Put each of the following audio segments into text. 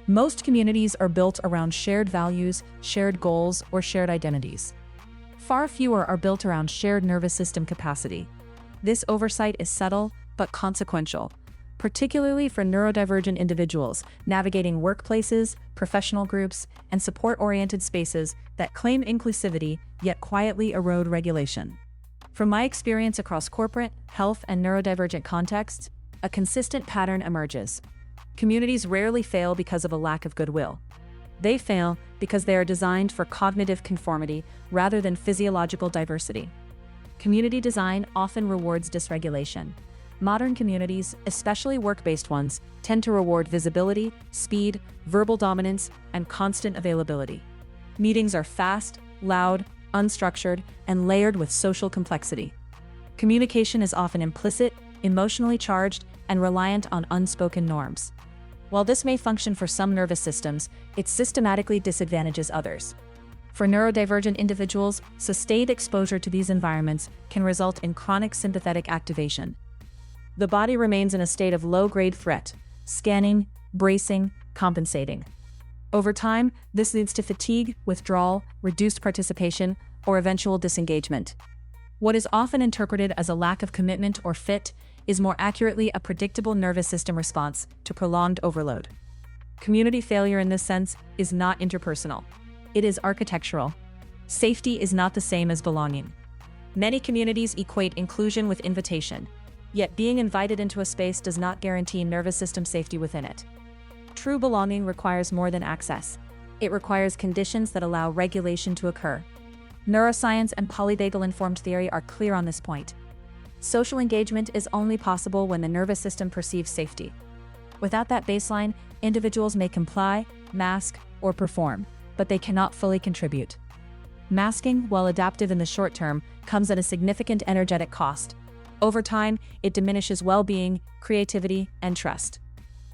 Most communities are built around shared values, shared goals, or shared identities. Far fewer are built around shared nervous system capacity. This oversight is subtle but consequential, particularly for neurodivergent individuals navigating workplaces, professional groups, and support-oriented spaces that claim inclusivity yet quietly erode regulation. From my experience across corporate, health, and neurodivergent contexts, a consistent pattern emerges. Communities rarely fail because of a lack of goodwill. They fail because they are designed for cognitive conformity rather than physiological diversity. Community design often rewards dysregulation. Modern communities, especially work-based ones, tend to reward visibility, speed, verbal dominance, and constant availability. Meetings are fast, loud, unstructured, and layered with social complexity. Communication is often implicit, emotionally charged, and reliant on unspoken norms. While this may function for some nervous systems, it systematically disadvantages others. For neurodivergent individuals, sustained exposure to these environments can result in chronic sympathetic activation. The body remains in a state of low-grade threat, scanning, bracing, compensating. Over time, this leads to fatigue, withdrawal, reduced participation, or eventual disengagement. What is often interpreted as a lack of commitment or fit is more accurately a predictable nervous system response to prolonged overload. Community failure in this sense is not interpersonal. It is architectural. Safety is not the same as belonging. Many communities equate inclusion with invitation, yet being invited into a space does not guarantee nervous system safety within it. True belonging requires more than access. It requires conditions that allow regulation to occur. Neuroscience and polyvagal-informed theory are clear on this point. Social engagement is only possible when the nervous system perceives safety. Without that baseline, individuals may comply, mask, or perform, but they cannot fully contribute. Masking, while adaptive in the short term, comes at a significant energetic cost. Over time, it diminishes well-being, creativity, and trust.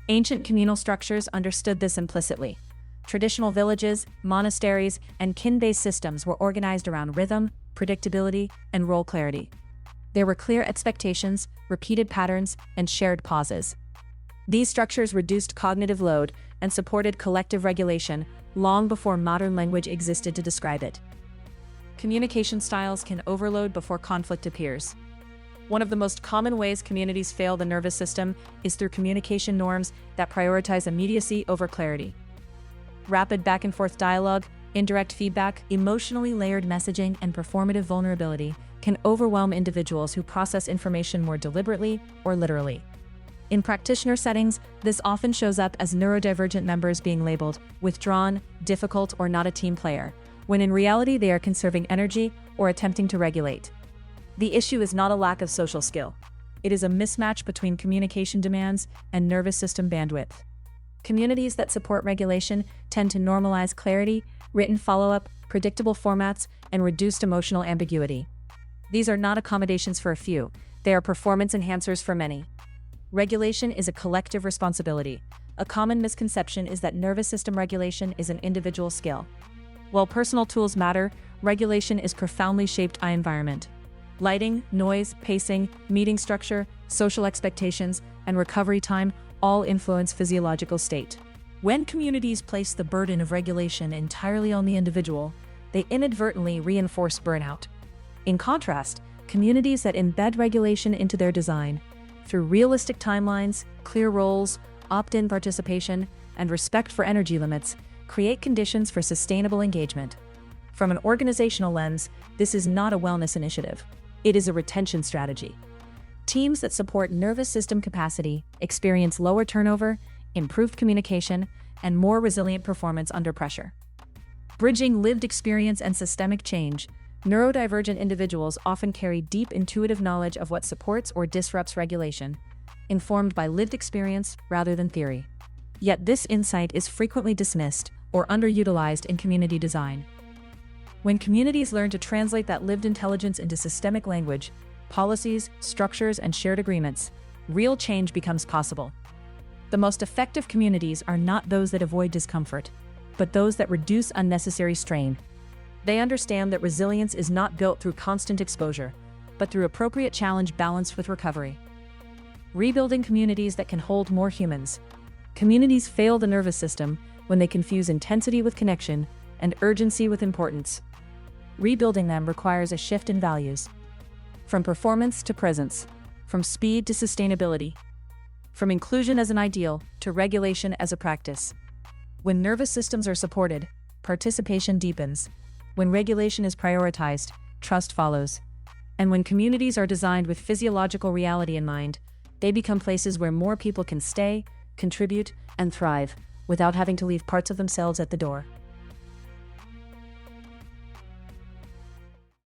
Ancient communal structures understood this implicitly. Traditional villages, monasteries, and kin-based systems were organized around rhythm, predictability, and role clarity. There were clear expectations, repeated patterns, and shared pauses. These structures reduced cognitive load and supported collective regulation long before modern language existed to describe it. Communication styles can overload before conflict appears. One of the most common ways communities fail the nervous system is through communication norms that prioritize immediacy over clarity. Rapid back-and-forth dialogue, indirect feedback, emotionally layered messaging, and performative vulnerability can overwhelm individuals who process information more deliberately or literally. In practitioner settings, this often shows up as neurodivergent members being labeled withdrawn, difficult, or not a team player, when in reality they are conserving energy or attempting to regulate. The issue is not a lack of social skill. It is a mismatch between communication demands and nervous system bandwidth. Communities that support regulation tend to normalize clarity, written follow-up, predictable formats, and reduced emotional ambiguity. These are not accommodations for a few, they are performance enhancers for many. Regulation is a collective responsibility. A common misconception is that nervous system regulation is an individual skill. While personal tools matter, regulation is profoundly shaped by environment. Lighting, noise, pacing, meeting structure, social expectations, and recovery time all influence physiological state. When communities place the burden of regulation entirely on the individual, they inadvertently reinforce burnout. In contrast, communities that embed regulation into their design, through realistic timelines, clear roles, opt-in participation, and respect for energy limits, create conditions for sustainable engagement. From an organizational lens, this is not a wellness initiative. It is a retention strategy. Teams that support nervous system capacity experience lower turnover, improved communication, and more resilient performance under pressure. Bridging lived experience and systemic change, neurodivergent individuals often carry deep intuitive knowledge of what supports or disrupts regulation, informed by lived experience rather than theory. Yet this insight is frequently dismissed or underutilized in community design. When communities learn to translate that lived intelligence into systemic language, policies, structures, and shared agreements, real change becomes possible. The most effective communities are not those that avoid discomfort, but those that reduce unnecessary strain. They understand that resilience is not built through constant exposure, but through appropriate challenge balanced with recovery. Rebuilding communities that can hold more humans. Communities fail the nervous system when they confuse intensity with connection and urgency with importance. Rebuilding them requires a shift in values. From performance to presence, from speed to sustainability, from inclusion as an ideal to regulation as a practice. When nervous systems are supported, participation deepens. When regulation is prioritized, trust follows. And when communities are designed with physiological reality in mind, they become places where more people can stay, contribute, and thrive, without having to leave parts of themselves at the door.